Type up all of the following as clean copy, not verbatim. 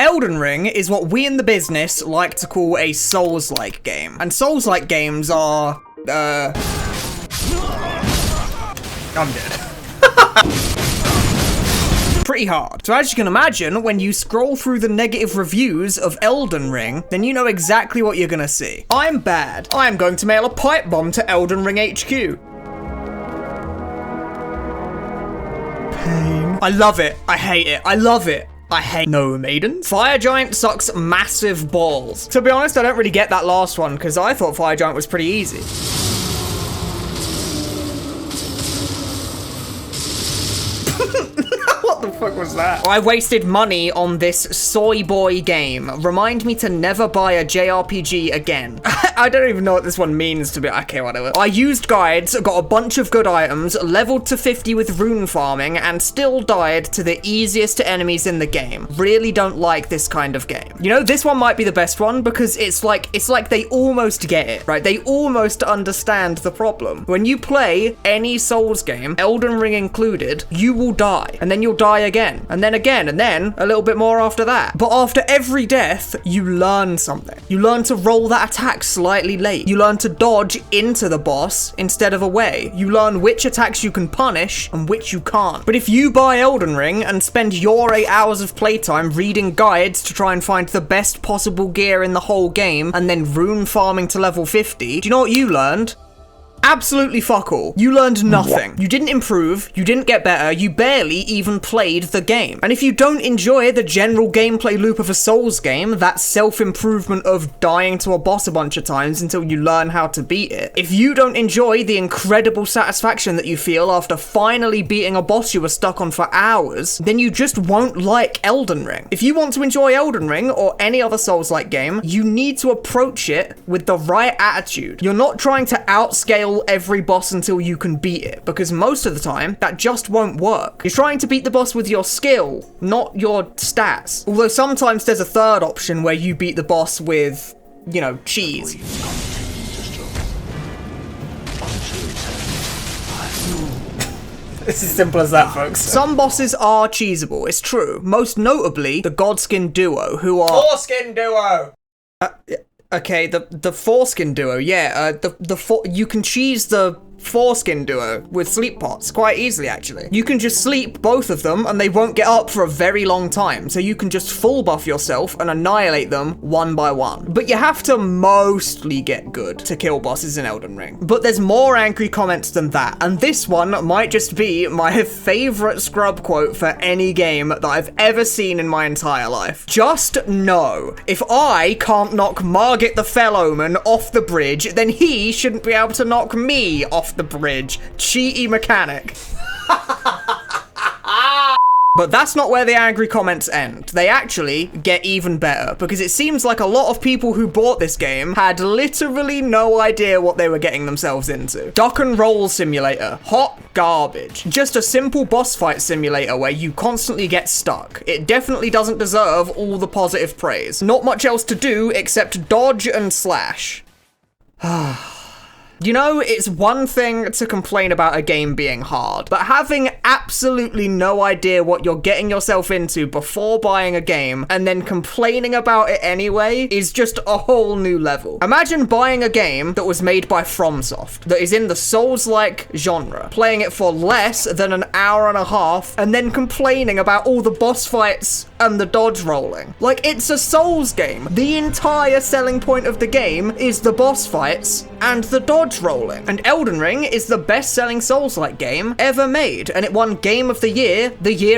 Elden Ring is what we in the business like to call a Souls-like game. And Souls-like games are, I'm dead. Pretty hard. So as you can imagine, when you scroll through the negative reviews of Elden Ring, then you know exactly what you're gonna see. I'm bad. I'm going to mail a pipe bomb to Elden Ring HQ. Pain. I love it. I hate it. I love it. I hate no maiden. Fire Giant sucks massive balls. To be honest, I don't really get that last one because I thought Fire Giant was pretty easy. What the fuck was that? I wasted money on this soy boy game. Remind me to never buy a JRPG again. I don't even know what this one means to be. Okay, whatever. I used guides, got a bunch of good items, leveled to 50 with rune farming, and still died to the easiest enemies in the game. Really don't like this kind of game. You know, this one might be the best one because it's like they almost get it, right? They almost understand the problem. When you play any Souls game, Elden Ring included, you will die, and then you'll die again, and then a little bit more after that. But after every death, you learn something. You learn to roll that attack slightly late. You learn to dodge into the boss instead of away. You learn which attacks you can punish and which you can't. But if you buy Elden Ring and spend your 8 hours of playtime reading guides to try and find the best possible gear in the whole game, and then rune farming to level 50, do you know what you learned? Absolutely fuck all. You learned nothing. You didn't improve, you didn't get better, you barely even played the game. And if you don't enjoy the general gameplay loop of a Souls game, that self-improvement of dying to a boss a bunch of times until you learn how to beat it, if you don't enjoy the incredible satisfaction that you feel after finally beating a boss you were stuck on for hours, then you just won't like Elden Ring. If you want to enjoy Elden Ring or any other Souls-like game, you need to approach it with the right attitude. You're not trying to outscale every boss until you can beat it, because most of the time that just won't work. You're trying to beat the boss with your skill, not your stats. Although sometimes there's a third option where you beat the boss with, you know, cheese. It's as simple as that, folks. Some bosses are cheesable, it's true. Most notably, the Godskin duo, who are... Foreskin duo! Okay, the foreskin duo, yeah, you can cheese the foreskin duo with sleep pots quite easily, actually. You can just sleep both of them and they won't get up for a very long time, so you can just full buff yourself and annihilate them one by one. But you have to mostly get good to kill bosses in Elden Ring. But there's more angry comments than that, and this one might just be my favorite scrub quote for any game that I've ever seen in my entire life. Just know, if I can't knock Margit the Fellowman off the bridge, then he shouldn't be able to knock me off the bridge. Cheaty mechanic. But that's not where the angry comments end. They actually get even better, because it seems like a lot of people who bought this game had literally no idea what they were getting themselves into. Duck and roll simulator. Hot garbage. Just a simple boss fight simulator where you constantly get stuck. It definitely doesn't deserve all the positive praise. Not much else to do except dodge and slash. You know, it's one thing to complain about a game being hard, but having absolutely no idea what you're getting yourself into before buying a game and then complaining about it anyway is just a whole new level. Imagine buying a game that was made by FromSoft, that is in the Souls-like genre, playing it for less than an hour and a half, and then complaining about all the boss fights and the dodge rolling. Like, it's a Souls game. The entire selling point of the game is the boss fights and the dodge rolling. And Elden Ring is the best-selling Souls-like game ever made, and it won Game of the Year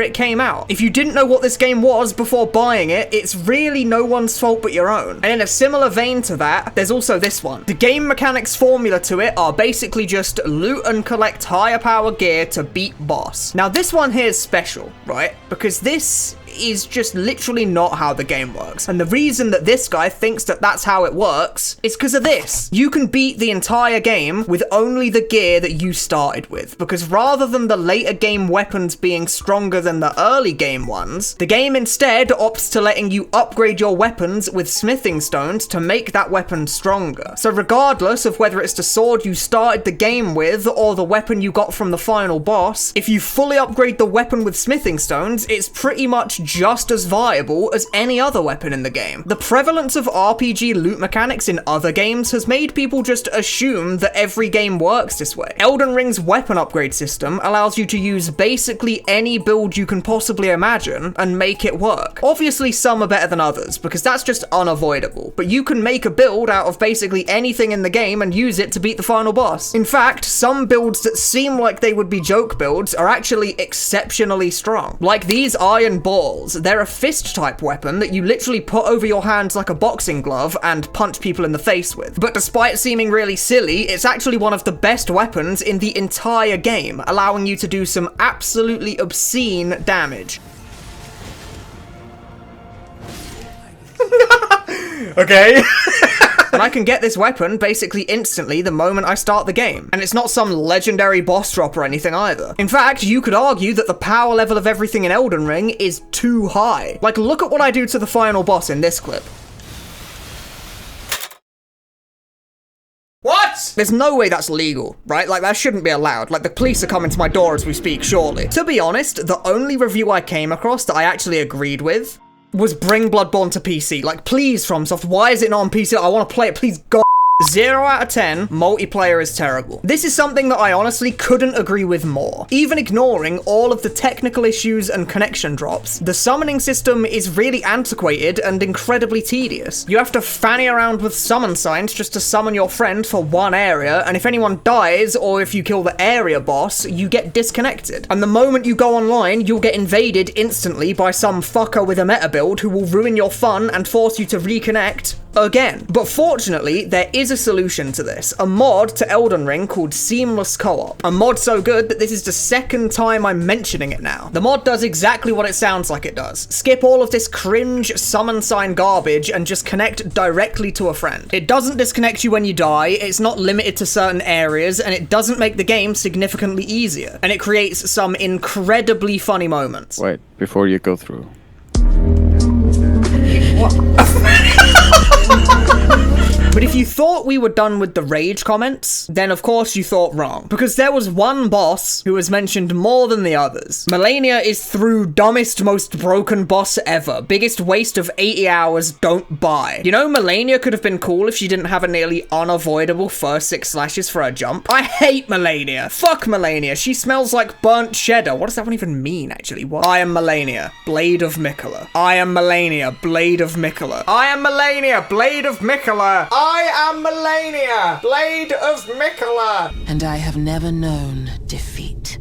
it came out. If you didn't know what this game was before buying it, it's really no one's fault but your own. And in a similar vein to that, there's also this one. The game mechanics formula to it are basically just loot and collect higher power gear to beat boss. Now this one here is special, right? Because this is just literally not how the game works. And the reason that this guy thinks that that's how it works is because of this. You can beat the entire game with only the gear that you started with, because rather than the later game weapons being stronger than the early game ones, the game instead opts to letting you upgrade your weapons with smithing stones to make that weapon stronger. So regardless of whether it's the sword you started the game with or the weapon you got from the final boss, if you fully upgrade the weapon with smithing stones, it's pretty much just as viable as any other weapon in the game. The prevalence of RPG loot mechanics in other games has made people just assume that every game works this way. Elden Ring's weapon upgrade system allows you to use basically any build you can possibly imagine and make it work. Obviously some are better than others, because that's just unavoidable, but you can make a build out of basically anything in the game and use it to beat the final boss. In fact, some builds that seem like they would be joke builds are actually exceptionally strong. Like these iron balls, they're a fist type weapon that you literally put over your hands like a boxing glove and punch people in the face with. But despite seeming really silly, it's actually one of the best weapons in the entire game, allowing you to do some absolutely obscene damage. Okay. And I can get this weapon basically instantly the moment I start the game. And it's not some legendary boss drop or anything either. In fact, you could argue that the power level of everything in Elden Ring is too high. Like, look at what I do to the final boss in this clip. What? There's no way that's legal, right? Like, that shouldn't be allowed. Like, the police are coming to my door as we speak, surely. To be honest, the only review I came across that I actually agreed with was bring Bloodborne to PC. Like, please, FromSoft, why is it not on PC? I want to play it, please, God. 0 out of 10, multiplayer is terrible. This is something that I honestly couldn't agree with more. Even ignoring all of the technical issues and connection drops, the summoning system is really antiquated and incredibly tedious. You have to fanny around with summon signs just to summon your friend for one area, and if anyone dies, or if you kill the area boss, you get disconnected. And the moment you go online, you'll get invaded instantly by some fucker with a meta build who will ruin your fun and force you to reconnect again. But fortunately, there is a solution to this. A mod to Elden Ring called Seamless Co-op. A mod so good that this is the second time I'm mentioning it now. The mod does exactly what it sounds like it does. Skip all of this cringe summon sign garbage and just connect directly to a friend. It doesn't disconnect you when you die, it's not limited to certain areas, and it doesn't make the game significantly easier. And it creates some incredibly funny moments. Wait, before you go through. But if you thought we were done with the rage comments, then of course you thought wrong. Because there was one boss who was mentioned more than the others. Malenia is through dumbest, most broken boss ever. Biggest waste of 80 hours, don't buy. You know, Malenia could have been cool if she didn't have a nearly unavoidable first 6 slashes for her jump. I hate Malenia. Fuck Malenia. She smells like burnt cheddar. What does that one even mean, actually? What? I am Malenia, Blade of Miquella. I am Malenia, Blade of Miquella. I am Malenia, Blade of Miquella. I am Malenia, Blade of Miquella. And I have never known defeat.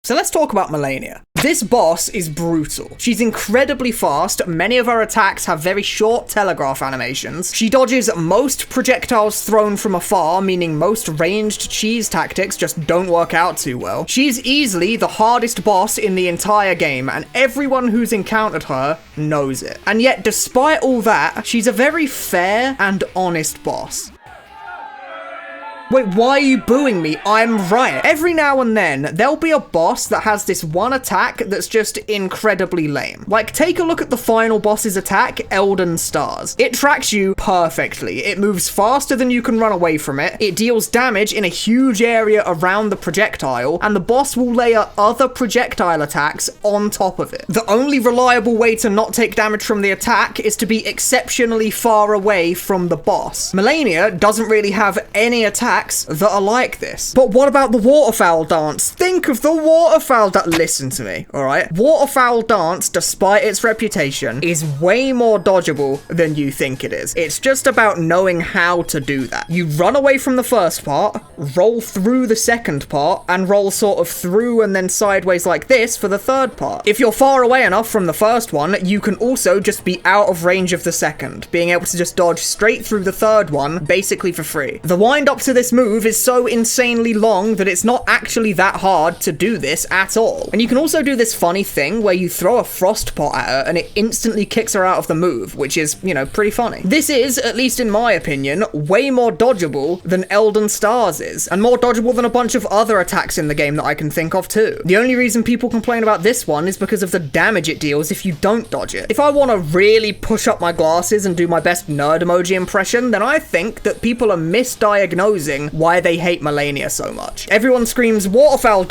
So let's talk about Malenia. This boss is brutal. She's incredibly fast, many of her attacks have very short telegraph animations. She dodges most projectiles thrown from afar, meaning most ranged cheese tactics just don't work out too well. She's easily the hardest boss in the entire game, and everyone who's encountered her knows it. And yet, despite all that, she's a very fair and honest boss. Wait, why are you booing me? I'm right. Every now and then, there'll be a boss that has this one attack that's just incredibly lame. Like, take a look at the final boss's attack, Elden Stars. It tracks you perfectly. It moves faster than you can run away from it. It deals damage in a huge area around the projectile, and the boss will layer other projectile attacks on top of it. The only reliable way to not take damage from the attack is to be exceptionally far away from the boss. Malenia doesn't really have any attacks that are like this. But what about the waterfowl dance? Think of the waterfowl dance. Listen to me, alright? Waterfowl dance, despite its reputation, is way more dodgeable than you think it is. It's just about knowing how to do that. You run away from the first part, roll through the second part, and roll sort of through and then sideways like this for the third part. If you're far away enough from the first one, you can also just be out of range of the second, being able to just dodge straight through the third one, basically for free. The wind up to this move is so insanely long that it's not actually that hard to do this at all. And you can also do this funny thing where you throw a frost pot at her and it instantly kicks her out of the move, which is, you know, pretty funny. This is, at least in my opinion, way more dodgeable than Elden Stars is, and more dodgeable than a bunch of other attacks in the game that I can think of too. The only reason people complain about this one is because of the damage it deals if you don't dodge it. If I want to really push up my glasses and do my best nerd emoji impression, then I think that people are misdiagnosing expressing why they hate Malenia so much. Everyone screams waterfowl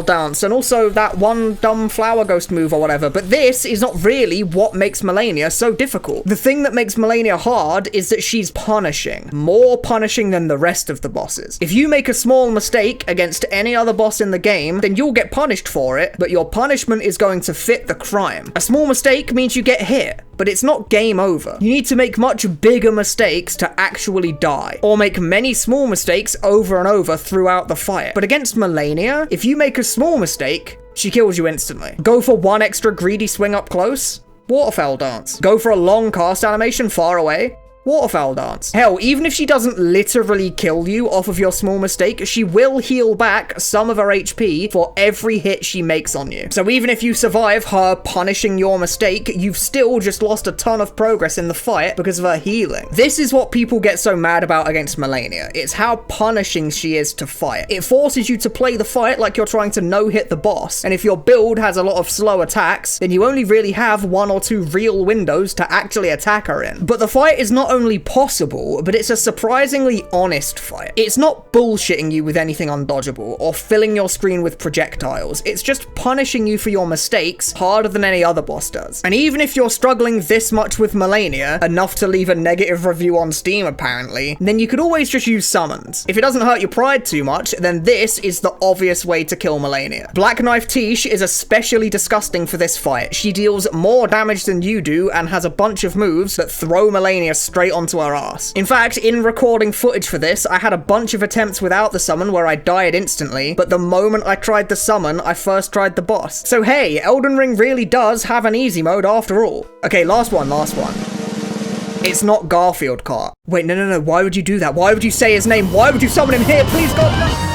dance, and also that one dumb flower ghost move or whatever, but this is not really what makes Malenia so difficult. The thing that makes Malenia hard is that she's punishing. More punishing than the rest of the bosses. If you make a small mistake against any other boss in the game, then you'll get punished for it, but your punishment is going to fit the crime. A small mistake means you get hit, but it's not game over. You need to make much bigger mistakes to actually die, or make many small mistakes over and over throughout the fight. But against Malenia, if you make a small mistake, she kills you instantly. Go for one extra greedy swing up close, waterfowl dance. Go for a long cast animation far away, waterfowl dance. Hell, even if she doesn't literally kill you off of your small mistake, she will heal back some of her HP for every hit she makes on you. So even if you survive her punishing your mistake, you've still just lost a ton of progress in the fight because of her healing. This is what people get so mad about against Malenia. It's how punishing she is to fight. It forces you to play the fight like you're trying to no-hit the boss, and if your build has a lot of slow attacks, then you only really have 1 or 2 real windows to actually attack her in. But the fight is not only possible, but it's a surprisingly honest fight. It's not bullshitting you with anything undodgeable or filling your screen with projectiles. It's just punishing you for your mistakes harder than any other boss does. And even if you're struggling this much with Malenia, enough to leave a negative review on Steam apparently, then you could always just use summons. If it doesn't hurt your pride too much, then this is the obvious way to kill Malenia. Black Knife Tish is especially disgusting for this fight. She deals more damage than you do and has a bunch of moves that throw Malenia straight onto her ass. In fact, in recording footage for this, I had a bunch of attempts without the summon where I died instantly, but the moment I tried the summon, I first tried the boss. So hey, Elden Ring really does have an easy mode after all. Okay, last one. It's not Garfield Kart. Wait, no, why would you do that? Why would you say his name? Why would you summon him here? Please, God, no!